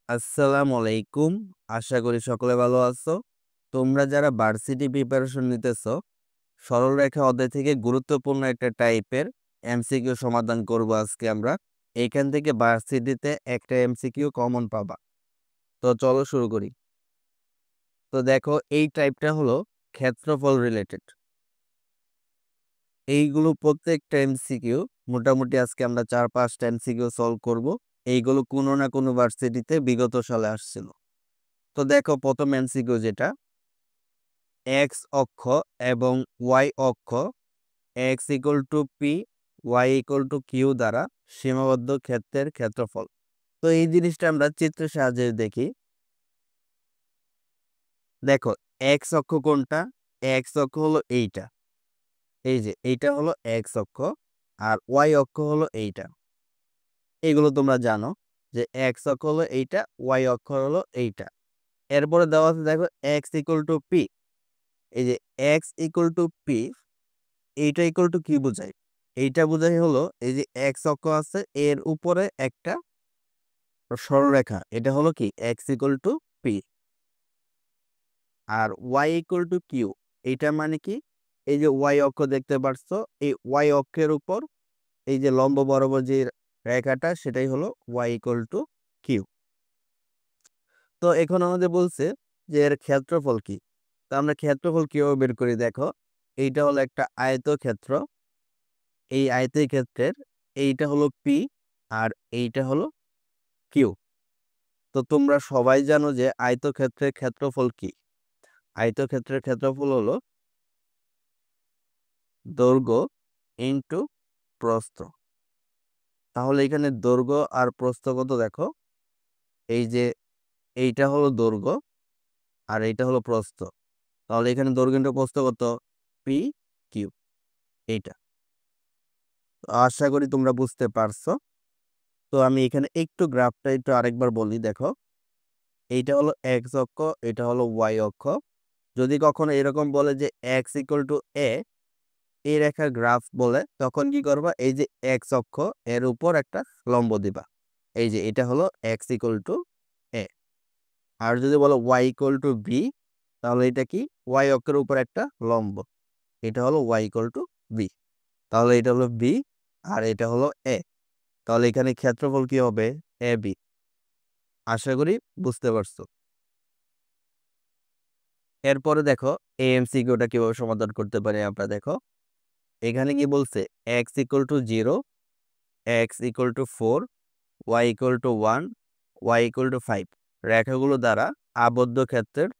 আসসালামু আলাইকুম। আশা করি সকলে ভালো আছো। তোমরা যারা ভার্সিটি প্রিপারেশন নিতেছো, সরল রেখা অধ্যায় থেকে গুরুত্বপূর্ণ একটা টাইপের এমসিকিউ সমাধান করব আজকে আমরা। এইখান থেকে ভার্সিটিতে একটা এমসিকিউ কমন পাবা। তো চলো শুরু করি। তো দেখো, এই টাইপটা হলো ক্ষেত্রফল রিলেটেড। এইগুলো প্রত্যেকটা এমসিকিউ মোটামুটি আজকে আমরা 4-5টা এমসিকিউ সলভ করব। এইগুলো কোনো না কোনো ভার্সিটিতে বিগত সালে আসছিল। তো দেখো, প্রথম এমসিকিউ যেটা, এক্স অক্ষ এবং ওয়াই অক্ষ X equal to P, Y equal to Q দ্বারা সীমাবদ্ধ ক্ষেত্রের ক্ষেত্রফল। তো এই জিনিসটা আমরা চিত্রের সাহায্যে দেখি। দেখো, এক্স অক্ষ কোনটা? এক্স অক্ষ হলো এইটা, এই যে এইটা হলো এক্স অক্ষ, আর ওয়াই অক্ষ হলো এইটা। এইগুলো তোমরা জানো যে এক্স অক্ষ হলো এইটা, ওয়াই অক্ষ হলো এইটা। এরপরে দেওয়া আছে, দেখো এক্স ইকুয়াল টু পি। এই যে এক্স ইকুয়াল টু পি, এইটা ইকুয়াল টু কি বোঝায়? এইটা বোঝায় হলো এই যে এক্স অক্ষ আছে, এর উপরে একটা সরলরেখা, এটা হলো কি এক্স ইকুয়াল টু পি। আর ওয়াই ইকুয়াল টু কিউ, এইটা মানে কি? এই যে ওয়াই অক্ষ দেখতে পারছো, এই ওয়াই অক্ষের উপর এই যে লম্ব বরাবর যে রেখাটা, সেটাই হলো ওয়াই ইকুয়াল টু কিউ। তো এখন আমাদের বলছে যে এর ক্ষেত্রফল কি। তো আমরা ক্ষেত্রফল কিভাবে বের করি? দেখো, এইটা হলো একটা আয়তক্ষেত্র। এই আয়তের ক্ষেত্রের এইটা হলো পি, আর এইটা হলো কিউ। তো তোমরা সবাই জানো যে আয়তক্ষেত্রের ক্ষেত্রফল কি। আয়তক্ষেত্রের ক্ষেত্রফল হলো দৈর্ঘ্য ইনটু প্রস্থ। তাহলে এখানে দৈর্ঘ্য আর প্রস্থ কত? দেখো, এই যে এইটা হলো দৈর্ঘ্য আর এইটা হলো প্রস্থ। তাহলে এখানে দৈর্ঘ্য ইনটু প্রস্থ কত? P Q. এইটা তো আশা করি তোমরা বুঝতে পারছো। তো আমি এখানে একটু গ্রাফটা একটু আরেকবার বলি। দেখো, এইটা হলো এক্স অক্ষ, এটা হলো ওয়াই অক্ষ। যদি কখনো এরকম বলে যে এক্স ইকুয়াল টু এ, এই রেখার গ্রাফ বলে, তখন কি করবা? এই যে এক্স অক্ষ, এর উপর একটা লম্ব দিবা। এই যে এটা হলো এক্স ইকুয়াল টু এ। আর যদি বলো ওয়াই ইকুয়াল টু বি, তাহলে এটা কি? ওয়াই অক্ষের উপর একটা লম্ব, এটা হলো ওয়াই ইকুয়াল টু বি। তাহলে এটা হলো বি, আর এটা হলো এ। তাহলে এখানে ক্ষেত্রফল কি হবে? A B. আশা করি বুঝতে পারছো। এরপরে দেখো, এই এমসিকিউটা কিভাবে সমাধান করতে পারি আমরা। দেখো, এখানে কি বলছে? X equal to 0, X equal to 4, Y equal to 1, Y equal to 5 রেখাগুলো দ্বারা আবদ্ধ ক্ষেত্রের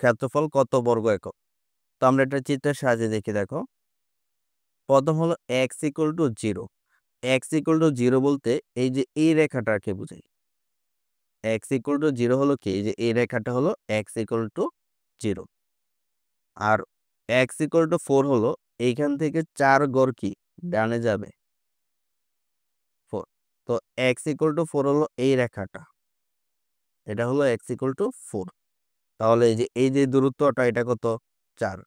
ক্ষেত্রফল কত বর্গ একক? তো আমরা এটা চিত্রের সাহায্যে দেখি। দেখো, প্রথম হলো X equal to 0। X equal to 0 বলতে এই যে এই রেখাটাকে বোঝাই। এক্স ইকুয়াল টু 0 হলো কি? এই যে এই রেখাটা হলো এক্স ইকুয়াল টু 0। আর এক্স ইকুয়াল টু 4 হলো এইখান থেকে 4 গড় কি ডানে যাবে? 4। তো এক্স ইকুয়াল টু 4 হলো এই রেখাটা, এটা হলো এক্স ইকুয়াল টু 4। তাহলে এই যে দূরত্বটা, এটা কত? 4।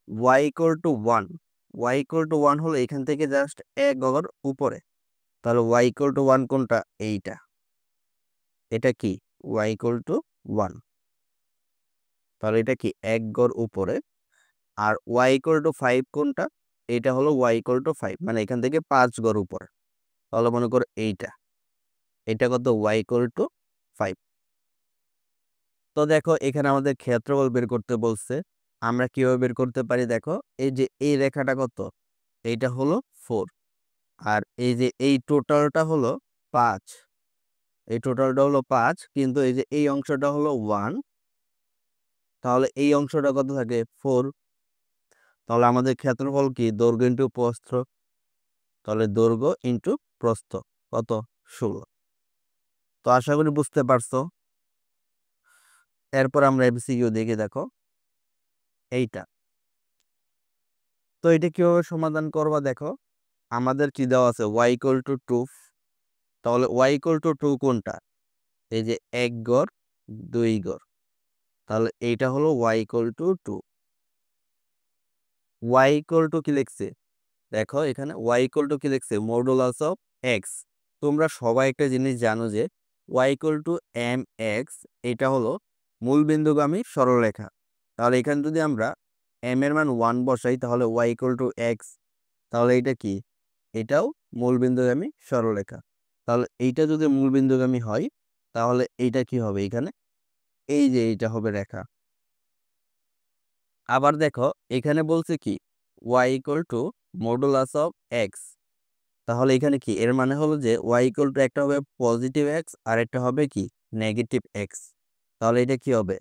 Y equal to 1, Y equal to 1 হলো এখান থেকে জাস্ট এক গড় উপরে। তাহলে ওয়াই ইকুয়াল টু 1 কোনটা? এইটা। এটা কি? Y equal to 1। তাহলে এটা কি? এক গড় উপরে। আর ওয়াই ইকুয়াল টু 5 কোনটা? এটা হলো ওয়াই ইকুয়াল টু 5, মানে এখান থেকে 5 গড় উপরে। তাহলে মনে করো এইটা, এটা কত? Y equal to 5। তো দেখো, এখানে আমাদের ক্ষেত্রফল বের করতে বলছে। আমরা কিভাবে বের করতে পারি? দেখো, এই যে এই রেখাটা কত? এইটা হলো 4, আর এই যে এই টোটালটা হলো 5। এই টোটালটা হলো 5, কিন্তু এই যে এই অংশটা হলো 1। তাহলে এই অংশটা কত থাকে? 4। তাহলে আমাদের ক্ষেত্রফল কি? দৈর্ঘ্য ইনটু প্রস্থ। তাহলে দৈর্ঘ্য ইনটু প্রস্থ কত? 16। তো আশা করি বুঝতে পারছো। এরপর আমরা এমসিকিউ দেখে। দেখো, এইটা। তো এটা কিভাবে সমাধান করবা? দেখো, আমাদের কি দেওয়া আছে? Y equal to 2। তাহলে ওয়াই ইকুয়াল টু 2 কোনটা? এই যে এক গড়, 2 গড়। তাহলে এইটা হলো Y equal to 2। Y equal to কি লিখছে? দেখো, এখানে ওয়াই ইকুয়াল টু কি লিখছে? Modulus of X. তোমরা সবাই একটা জিনিস জানো যে Y equal to M X, এটা হলো মূলবিন্দুগামী সরলরেখা। তাহলে এখানে যদি আমরা এম এর মান 1 বসাই তাহলে ওয়াই ইকুয়াল টু এক্স, তাহলে এটা কি? এটাও মূলবিন্দুগামী সরলরেখা। তাহলে এইটা যদি মূলবিন্দুগামী হয় তাহলে এইটা কি হবে? এখানে এই যে এইটা হবে রেখা। আবার দেখো এখানে বলছে কি Y equal to modulus of X, তাহলে এখানে কি এর মানে হলো যে ওয়াই ইকুয়াল টু একটা হবে পজিটিভ এক্স আর একটা হবে কি নেগেটিভ এক্স। তাহলে এটা কি হবে?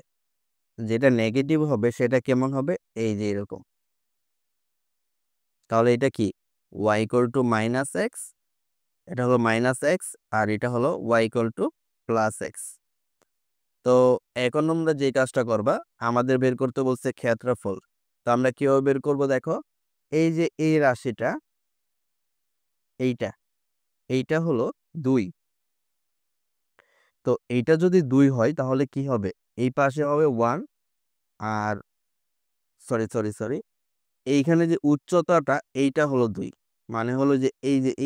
যেটা নেগেটিভ হবে সেটা কেমন হবে? এই যে এরকম। তাহলে এটা কি Y equal to minus X, এটা হলো মাইনাস এক্স, আর এটা হলো Y equal to plus X. তো এখন তোমরা যে কাজটা করবা, আমাদের বের করতে বলছে ক্ষেত্রফল। তো আমরা কিভাবে বের করব? দেখো এই যে এই রাশিটা, এইটা এইটা হলো 2। তো এইটা যদি 2 হয় তাহলে কি হবে? এই পাশে হবে 1, আর সরি সরি সরি এইখানে যে উচ্চতাটা এইটা হলো 2, মানে হলো যে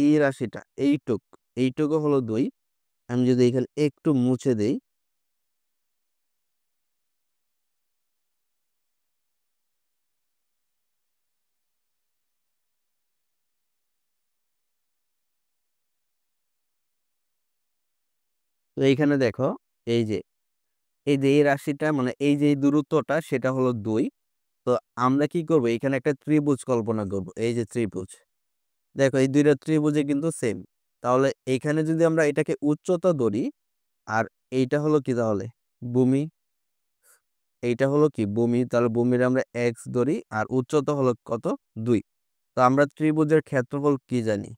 এই রাশিটা এইটুকু হলো 2। আমি যদি এখানে একটু মুছে দেই, তো এইখানে দেখো এই যে এই রাশিটা মানে এই যে এই দূরত্বটা সেটা হলো 2। তো আমরা কি করব? এখানে একটা ত্রিভুজ কল্পনা করব। এই যে ত্রিভুজ, দেখো এই দুইটা ত্রিভুজে কিন্তু সেম। তাহলে এখানে যদি আমরা এটাকে উচ্চতা ধরি, আর এইটা হলো কি তাহলে ভূমি, এইটা হলো কি ভূমি, তাহলে ভূমির আমরা এক্স ধরি আর উচ্চতা হলো কত? 2। তো আমরা ত্রিভুজের ক্ষেত্রফল কি জানি?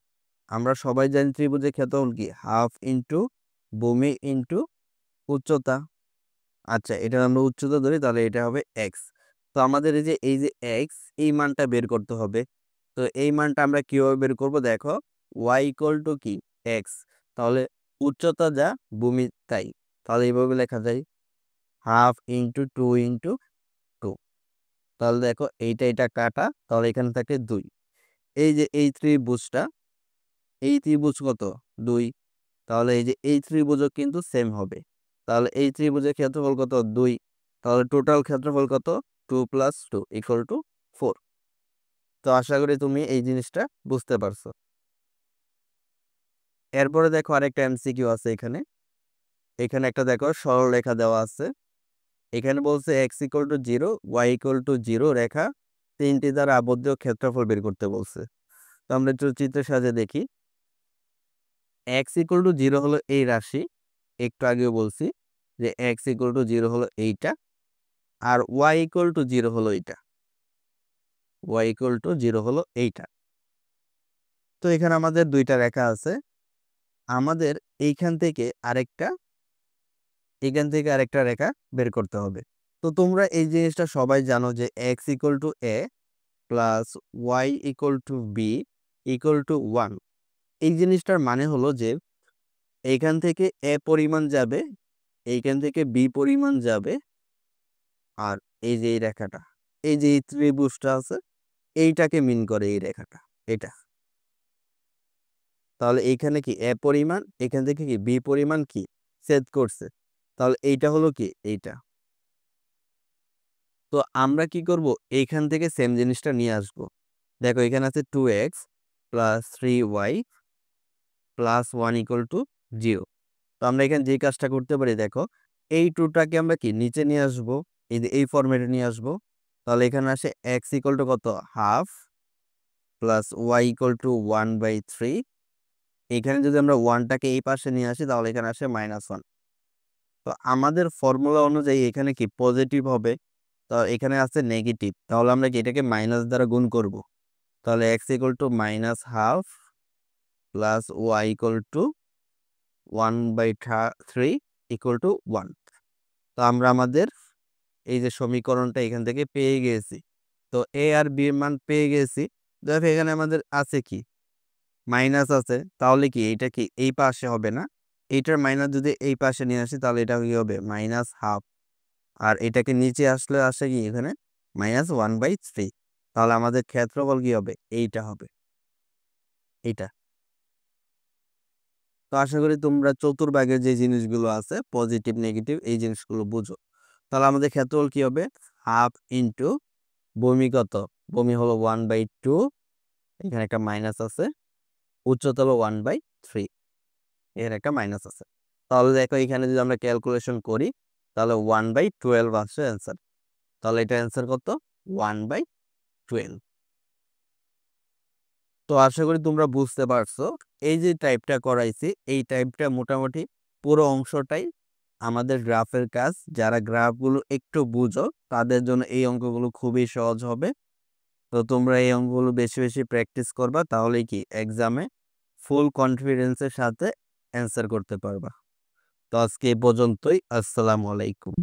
আমরা সবাই জানি ত্রিভুজের ক্ষেত্রফল কি হাফ ইন্টু ভূমি ইন্টু উচ্চতা। আচ্ছা, এটা আমরা উচ্চতা ধরি তাহলে এটা হবে এক্স। তো আমাদের এই যে এক্স, এই মানটা বের করতে হবে। তো এই মানটা আমরা কিভাবে বের করব? দেখো ওয়াই ইকুয়াল টু কি এক্স, তাহলে উচ্চতা যা ভূমি তাই, তাহলে এইভাবে লেখা যায় হাফ ইন্টু 2 ইন্টু 2। তাহলে দেখো এইটা এটা কাটা, তাহলে এখানে থাকে 2। এই যে এই ত্রিভুজটা, এই ত্রিভুজ কত? 2। তাহলে এই যে এই ত্রিভুজও কিন্তু সেম হবে। তাহলে এই ত্রিভুজের ক্ষেত্রফল কত? 2। তাহলে টোটাল ক্ষেত্রফল কত? 2 + 2 = 4। তো আশা করি তুমি এই জিনিসটা বুঝতে পারছো। এরপরে দেখো আরেকটা এমসিকিউ আছে এখানে। এখানে একটা দেখো সরলরেখা দেওয়া আছে। এখানে বলছে x = 0, y = 0 রেখা 3টি দ্বারা আবদ্ধ ক্ষেত্রফল বের করতে বলছে। তো আমরা একটু চিত্রের সাহায্যে দেখি। x = 0 হলো এই রাশি, একটু আগেও বলছি যে x = 0 হলো এইটা, আর y = 0 হলো এইটা, y = 0 হলো এইটা। তো এখানে আমাদের দুইটা রেখা আছে। আমাদের এইখান থেকে আরেকটা, এখান থেকে আরেকটা রেখা বের করতে হবে। তো তোমরা এই জিনিসটা সবাই জানো যে x = a plus y = b = 1। এই জিনিসটার মানে হলো যে এইখান থেকে a পরিমাণ যাবে, এইখান থেকে b পরিমাণ যাবে, আর এই যে এই রেখাটা, এই যে এই ত্রিভুজটা আছে, এইটাকে মিন করে এই রেখাটা, এটা। তাহলে এইখানে কি a পরিমাণ, এখান থেকে কি b পরিমাণ কি ছেদ করছে, তাহলে এইটা হলো কি এইটা। তো আমরা কি করব? এইখান থেকে সেম জিনিসটা নিয়ে আসব। দেখো এখানে আছে 2x + 3y + 1 = 0। তো আমরা এখানে যে কাজটা করতে পারি, দেখো এই 2টাকে আমরা কি নিচে নিয়ে আসব, এই যে এই ফরম্যাটে নিয়ে আসব। তাহলে এখানে আসে x = কত? Half plus y = 1/3। এখানে যদি আমরা 1টাকে এই পাশে নিয়ে আসি তাহলে এখানে আসে -1। তো আমাদের ফর্মুলা অনুযায়ী এখানে কি পজিটিভ হবে, তো এখানে আছে নেগেটিভ, তাহলে আমরা কি এটাকে মাইনাস দ্বারা গুণ করব। তাহলে x = -1/2 প্লাস y = 1/3 = 1। তো আমরা আমাদের এই যে সমীকরণটা এখান থেকে পেয়ে গিয়েছি। তো a আর b এর মান পেয়ে গেছি। দেখো এখানে আমাদের আছে কি মাইনাস আছে, তাহলে কি এটা কি এই পাশে হবে না? এইটার মাইনাস যদি এই পাশে নিয়ে আসি তাহলে এটা কি হবে? -1/2। আর এটাকে নিচে আসলে আসে কি এখানে -1/3। তাহলে আমাদের ক্ষেত্রফল কি হবে? এইটা হবে, এইটা। তো আশা করি তোমরা চতুর্ভাগের যে জিনিসগুলো আছে পজিটিভ নেগেটিভ এই জিনিসগুলো বুঝো। তাহলে আমাদের ক্ষেত্রফল কি হবে? হাফ ইন্টু ভূমি কত? ভূমি হলো 1/2, এখানে একটা মাইনাস আছে, উচ্চতা হলো 1/3, এর একটা মাইনাস আছে। তাহলে দেখো এখানে যদি আমরা ক্যালকুলেশন করি তাহলে 1/12 আসছে অ্যান্সার। তাহলে এটা অ্যান্সার কত? 1/12। তো আশা করি তোমরা বুঝতে পারছো। এই যে টাইপটা করাইছি এই টাইপটা মোটামুটি পুরো অংশটাই আমাদের গ্রাফের কাজ। যারা গ্রাফগুলো একটু বুঝো তাদের জন্য এই অঙ্কগুলো খুবই সহজ হবে। তো তোমরা এই অঙ্কগুলো বেশি বেশি প্র্যাকটিস করবা, তাহলেই কি এক্সামে ফুল কনফিডেন্সের সাথে অ্যান্সার করতে পারবা। তো আজকে এই পর্যন্তই। আসসালামু আলাইকুম।